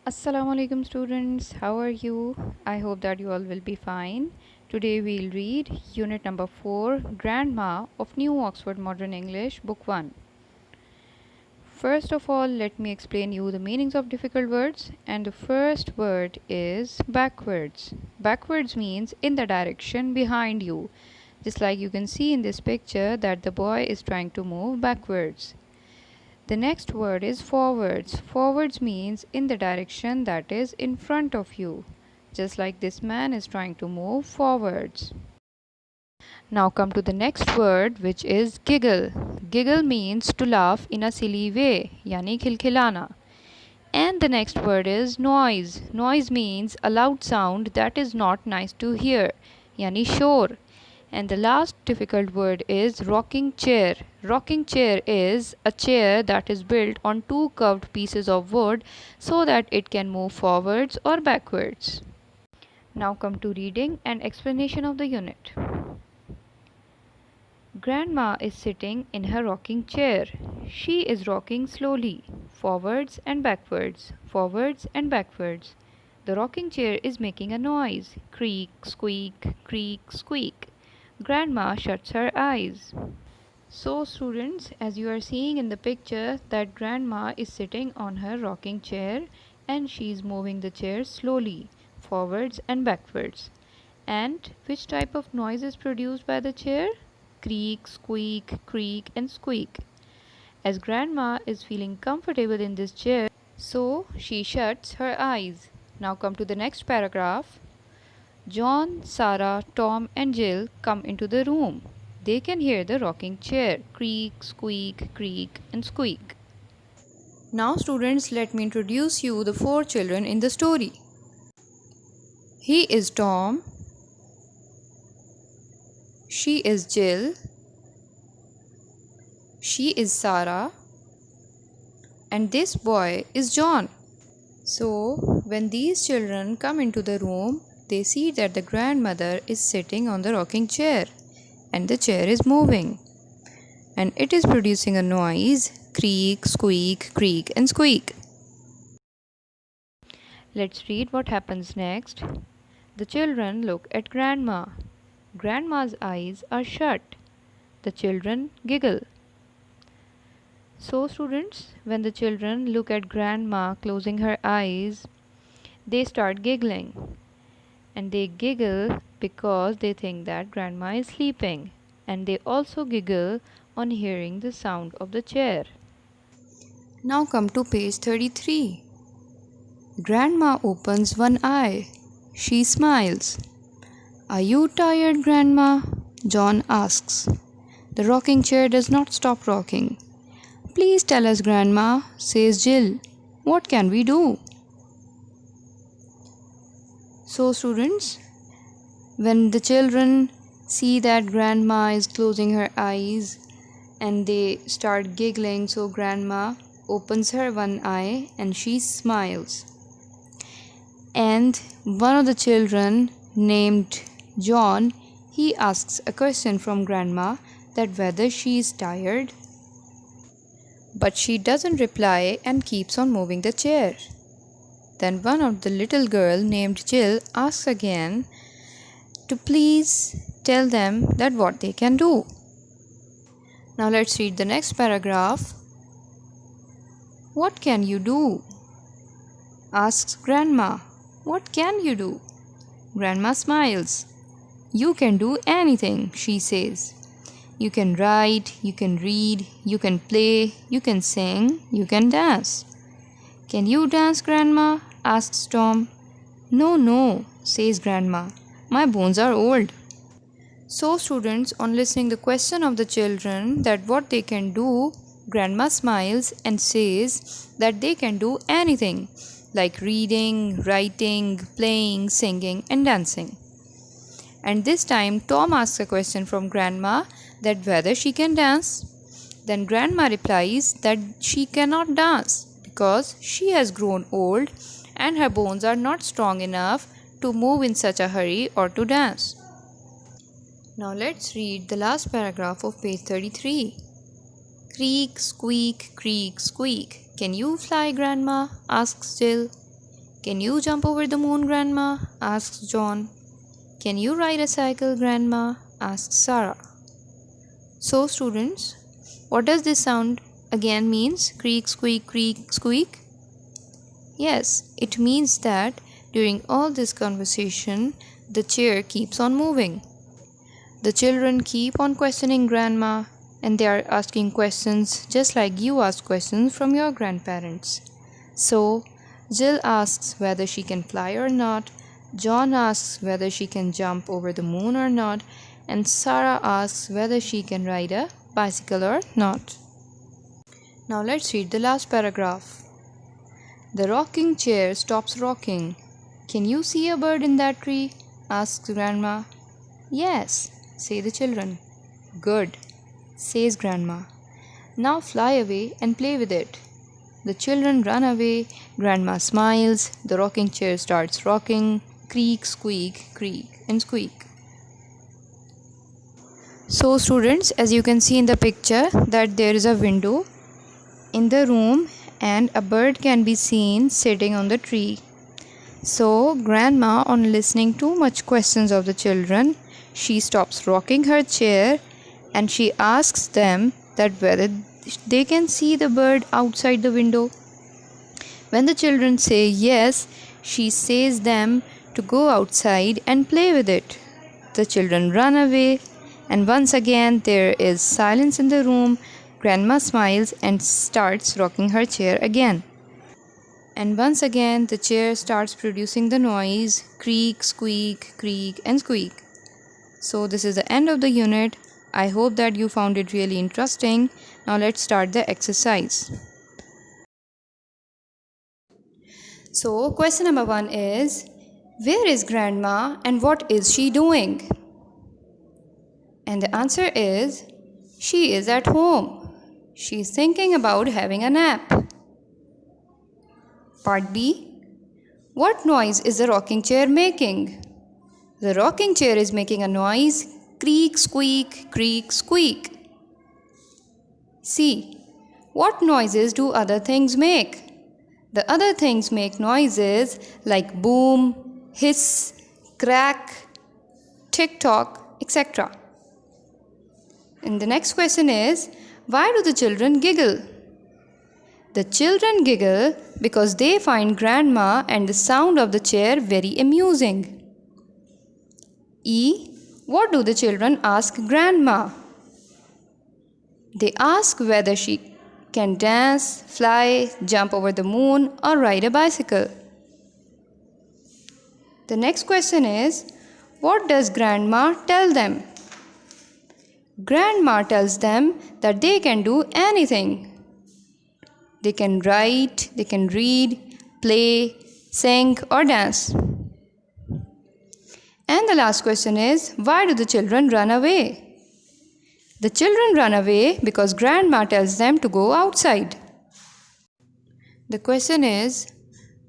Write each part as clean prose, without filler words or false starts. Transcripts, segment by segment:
Assalamu alaikum students, how are you? I hope that you all will be fine. Today we'll read unit number 4, Grandma of New Oxford Modern English, book 1. First of all, let me explain you the meanings of difficult words, and the first word is backwards. Backwards means in the direction behind you. Just like you can see in this picture that the boy is trying to move backwards. The next word is forwards. Forwards means in the direction that is in front of you. Just like this man is trying to move forwards. Now come to the next word, which is giggle. Giggle means to laugh in a silly way, yani khilkhilana. And the next word is noise. Noise means a loud sound that is not nice to hear, yani shor. And the last difficult word is rocking chair. Rocking chair is a chair that is built on two curved pieces of wood so that it can move forwards or backwards. Now come to reading and explanation of the unit. Grandma is sitting in her rocking chair. She is rocking slowly, forwards and backwards, forwards and backwards. The rocking chair is making a noise, creak, squeak, creak, squeak. Grandma shuts her eyes. So students, as you are seeing in the picture that grandma is sitting on her rocking chair and she is moving the chair slowly, forwards and backwards. And which type of noise is produced by the chair? Creak, squeak, creak and squeak. As grandma is feeling comfortable in this chair, so she shuts her eyes. Now come to the next paragraph. John, Sarah, Tom and Jill come into the room. They can hear the rocking chair creak, squeak, creak and squeak. Now students, let me introduce you the four children in the story. He is Tom. She is Jill. She is Sarah. And this boy is John. So, when these children come into the room, they see that the grandmother is sitting on the rocking chair and the chair is moving and it is producing a noise creak, squeak, creak and squeak. Let's read what happens next. The children look at grandma. Grandma's eyes are shut. The children giggle. So students, when the children look at grandma closing her eyes, they start giggling. And they giggle because they think that grandma is sleeping. And they also giggle on hearing the sound of the chair. Now come to page 33. Grandma opens one eye. She smiles. Are you tired, Grandma? John asks. The rocking chair does not stop rocking. Please tell us, Grandma, says Jill. What can we do? So students, when the children see that grandma is closing her eyes and they start giggling, so grandma opens her one eye and she smiles. And one of the children named John, he asks a question from grandma that whether she is tired. But she doesn't reply and keeps on moving the chair. Then one of the little girl named Jill asks again to please tell them that what they can do. Now let's read the next paragraph. What can you do? Asks grandma. What can you do? Grandma smiles. You can do anything, she says. You can write, you can read, you can play, you can sing, you can dance. Can you dance, Grandma? Asks Tom. No, says Grandma. My bones are old. So students, on listening the question of the children that what they can do, Grandma smiles and says that they can do anything like reading, writing, playing, singing and dancing. And this time Tom asks a question from Grandma that whether she can dance. Then Grandma replies that she cannot dance because she has grown old and her bones are not strong enough to move in such a hurry or to dance. Now let's read the last paragraph of page 33. Creak, squeak, creak, squeak. Can you fly, Grandma? Asks Jill. Can you jump over the moon, Grandma? Asks John. Can you ride a cycle, Grandma? Asks Sarah. So, students, what does this sound again means? Creak, squeak, creak, squeak? Yes, it means that during all this conversation, the chair keeps on moving. The children keep on questioning Grandma, and they are asking questions just like you ask questions from your grandparents. So, Jill asks whether she can fly or not, John asks whether she can jump over the moon or not, and Sarah asks whether she can ride a bicycle or not. Now let's read the last paragraph. The rocking chair stops rocking. Can you see a bird in that tree? Asks Grandma. Yes, say the children. Good, says Grandma. Now fly away and play with it. The children run away. Grandma smiles. The rocking chair starts rocking. Creak, squeak, creak, and squeak. So students, as you can see in the picture that there is a window in the room and a bird can be seen sitting on the tree. So Grandma, on listening too much questions of the children, she stops rocking her chair and she asks them that whether they can see the bird outside the window. When the children say yes, she says them to go outside and play with it. The children run away, and once again there is silence in the room. Grandma smiles and starts rocking her chair again. And once again the chair starts producing the noise creak, squeak, creak, and squeak. So this is the end of the unit. I hope that you found it really interesting. Now let's start the exercise. So question number 1 is, where is Grandma and what is she doing? And the answer is, she is at home. She is thinking about having a nap. Part B, what noise is the rocking chair making? The rocking chair is making a noise creak, squeak, creak, squeak. C, what noises do other things make? The other things make noises like boom, hiss, crack, tick-tock, etc. And the next question is, why do the children giggle? The children giggle because they find Grandma and the sound of the chair very amusing. E, what do the children ask Grandma? They ask whether she can dance, fly, jump over the moon, or ride a bicycle. The next question is, what does Grandma tell them? Grandma tells them that they can do anything. They can write, they can read, play, sing, or dance. And the last question is, why do the children run away? The children run away because Grandma tells them to go outside. The question is,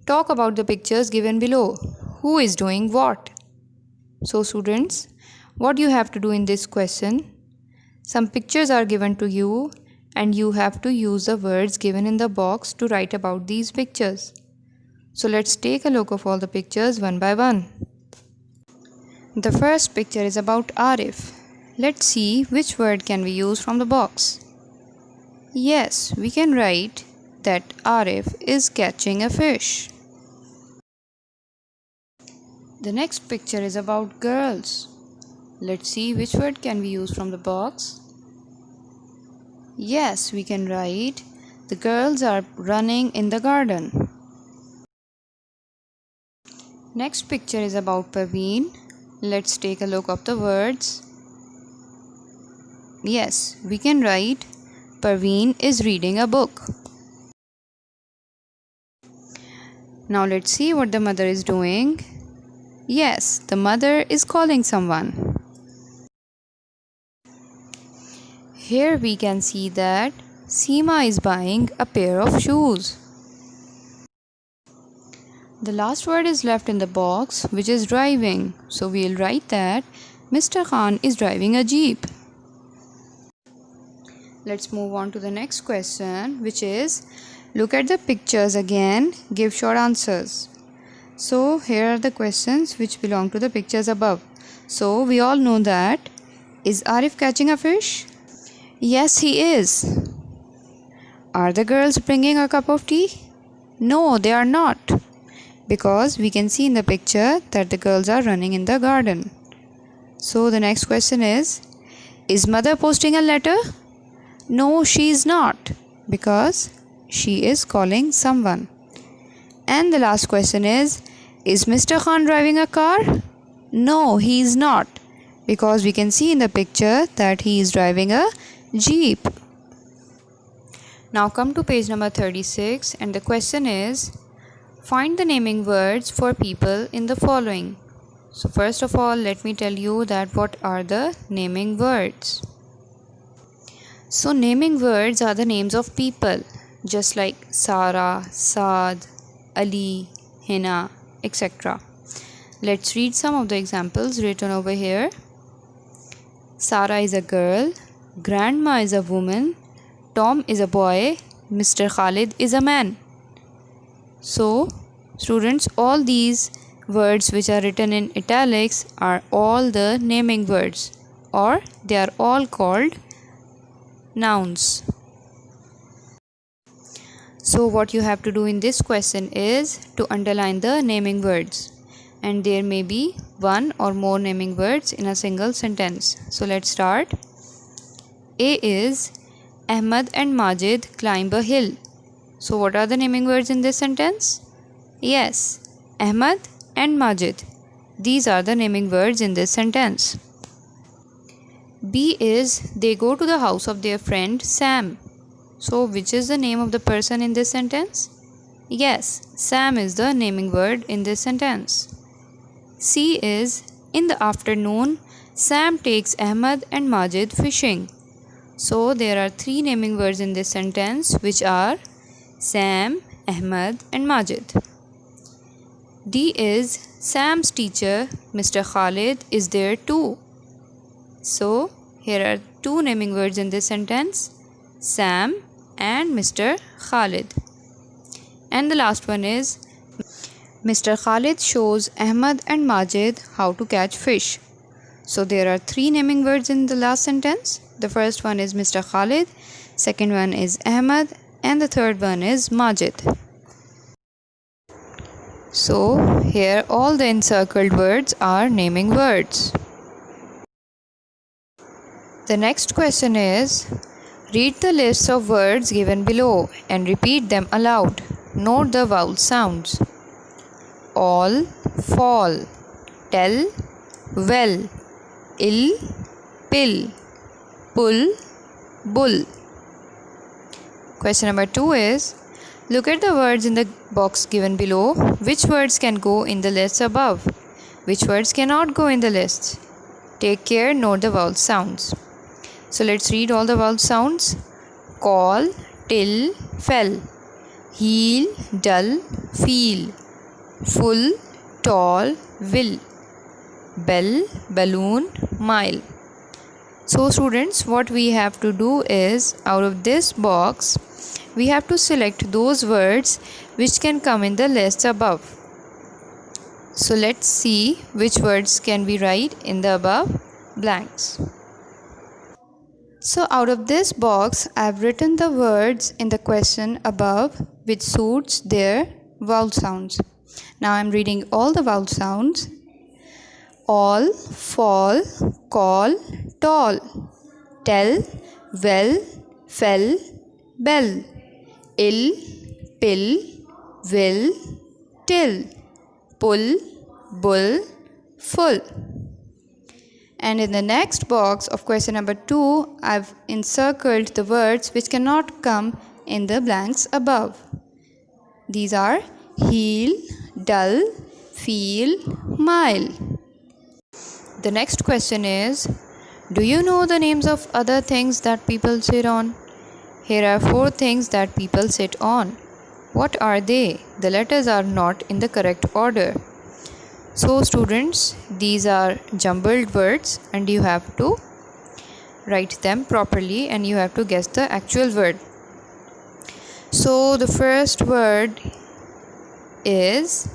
talk about the pictures given below. Who is doing what? So students, what you have to do in this question, some pictures are given to you and you have to use the words given in the box to write about these pictures. So let's take a look of all the pictures one by one. The first picture is about Arif. Let's see which word can we use from the box. Yes, we can write that Arif is catching a fish. The next picture is about girls. Let's see which word can we use from the box. Yes, we can write the girls are running in the garden. Next picture is about Parveen. Let's take a look of the words. Yes, we can write Parveen is reading a book. Now let's see what the mother is doing. Yes, the mother is calling someone. Here we can see that Seema is buying a pair of shoes. The last word is left in the box, which is driving. So we'll write that Mr. Khan is driving a jeep. Let's move on to the next question, which is, look at the pictures again, give short answers. So here are the questions which belong to the pictures above. So we all know that. Is Arif catching a fish? Yes, he is. Are the girls bringing a cup of tea? No, they are not. Because we can see in the picture that the girls are running in the garden. So the next question is mother posting a letter? No, she is not. Because she is calling someone. And the last question is Mr. Khan driving a car? No, he is not. Because we can see in the picture that he is driving a jeep. Now come to page number 36 and the question is find the naming words for people in the following. So first of all, let me tell you that what are the naming words. So naming words are the names of people, just like Sarah, Saad, Ali, Hina, etc. Let's read some of the examples written over here. Sarah is a girl, Grandma is a woman, Tom is a boy, Mr. Khalid is a man. So, students, all these words which are written in italics are all the naming words, or they are all called nouns. So what you have to do in this question is to underline the naming words, and there may be one or more naming words in a single sentence. So let's start. A is Ahmad and Majid climb a hill. So what are the naming words in this sentence? Yes, Ahmad and Majid. These are the naming words in this sentence. B is they go to the house of their friend Sam. So which is the name of the person in this sentence? Yes, Sam is the naming word in this sentence. C is in the afternoon, Sam takes Ahmad and Majid fishing. So there are three naming words in this sentence which are Sam, Ahmad and Majid. D is Sam's teacher, Mr. Khalid, is there too. So here are two naming words in this sentence, Sam and Mr. Khalid. And the last one is Mr. Khalid shows Ahmad and Majid how to catch fish. So there are three naming words in the last sentence. The first one is Mr. Khalid, second one is Ahmad, and the third one is Majid. So here all the encircled words are naming words. The next question is read the list of words given below and repeat them aloud. Note the vowel sounds. All, fall, tell, well, ill, pill, pull, bull. Question number 2 is look at the words in the box given below. Which words can go in the list above? Which words cannot go in the list? Take care, note the vowel sounds. So let's read all the vowel sounds. Call, till, fell, heel, dull, feel, full, tall, will, bell, balloon, mile. So students, what we have to do is out of this box we have to select those words which can come in the list above. So let's see which words can we write in the above blanks. So out of this box I have written the words in the question above which suits their vowel sounds. Now I am reading all the vowel sounds. All, fall, call, tall, tell, well, fell, bell, ill, pill, will, till, pull, bull, full. And in the next box of question number 2, I've encircled the words which cannot come in the blanks above. These are heel, dull, feel, mile. The next question is, do you know the names of other things that people sit on? Here are 4 things that people sit on. What are they? The letters are not in the correct order. So students, these are jumbled words and you have to write them properly and you have to guess the actual word. So the first word is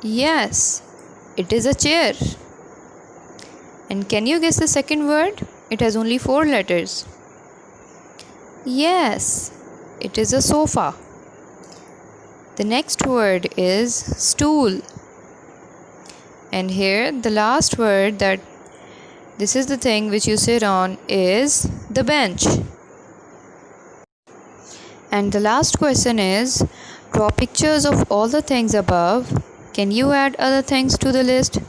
Yes, it is a chair. And can you guess the second word? It has only 4 letters. Yes, it is a sofa. The next word is stool. And here the last word, that this is the thing which you sit on, is the bench. And the last question is, draw pictures of all the things above. Can you add other things to the list?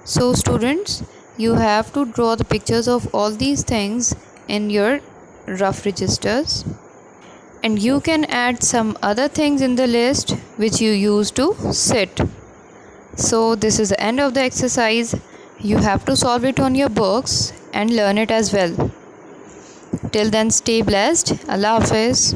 So students, you have to draw the pictures of all these things in your rough registers. And you can add some other things in the list which you use to sit. So this is the end of the exercise. You have to solve it on your books and learn it as well. Till then, stay blessed. Allah Hafiz.